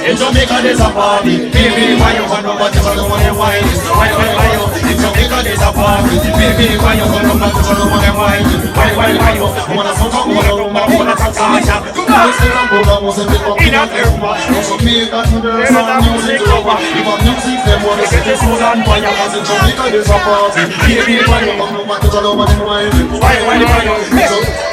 In Jamaica there's a party, baby, why you gonna but you don't wanna wine? Why you? In Jamaica there's a party, baby, why you gonna but you don't wanna wine? Why you? I wanna fuck up, wanna touch. In a Europa, Jamaica to the sound music lover. If a music them wanna set the soul on fire, 'cause in Jamaica there's a party, baby, why you gonna but you don't wanna wine? Why you?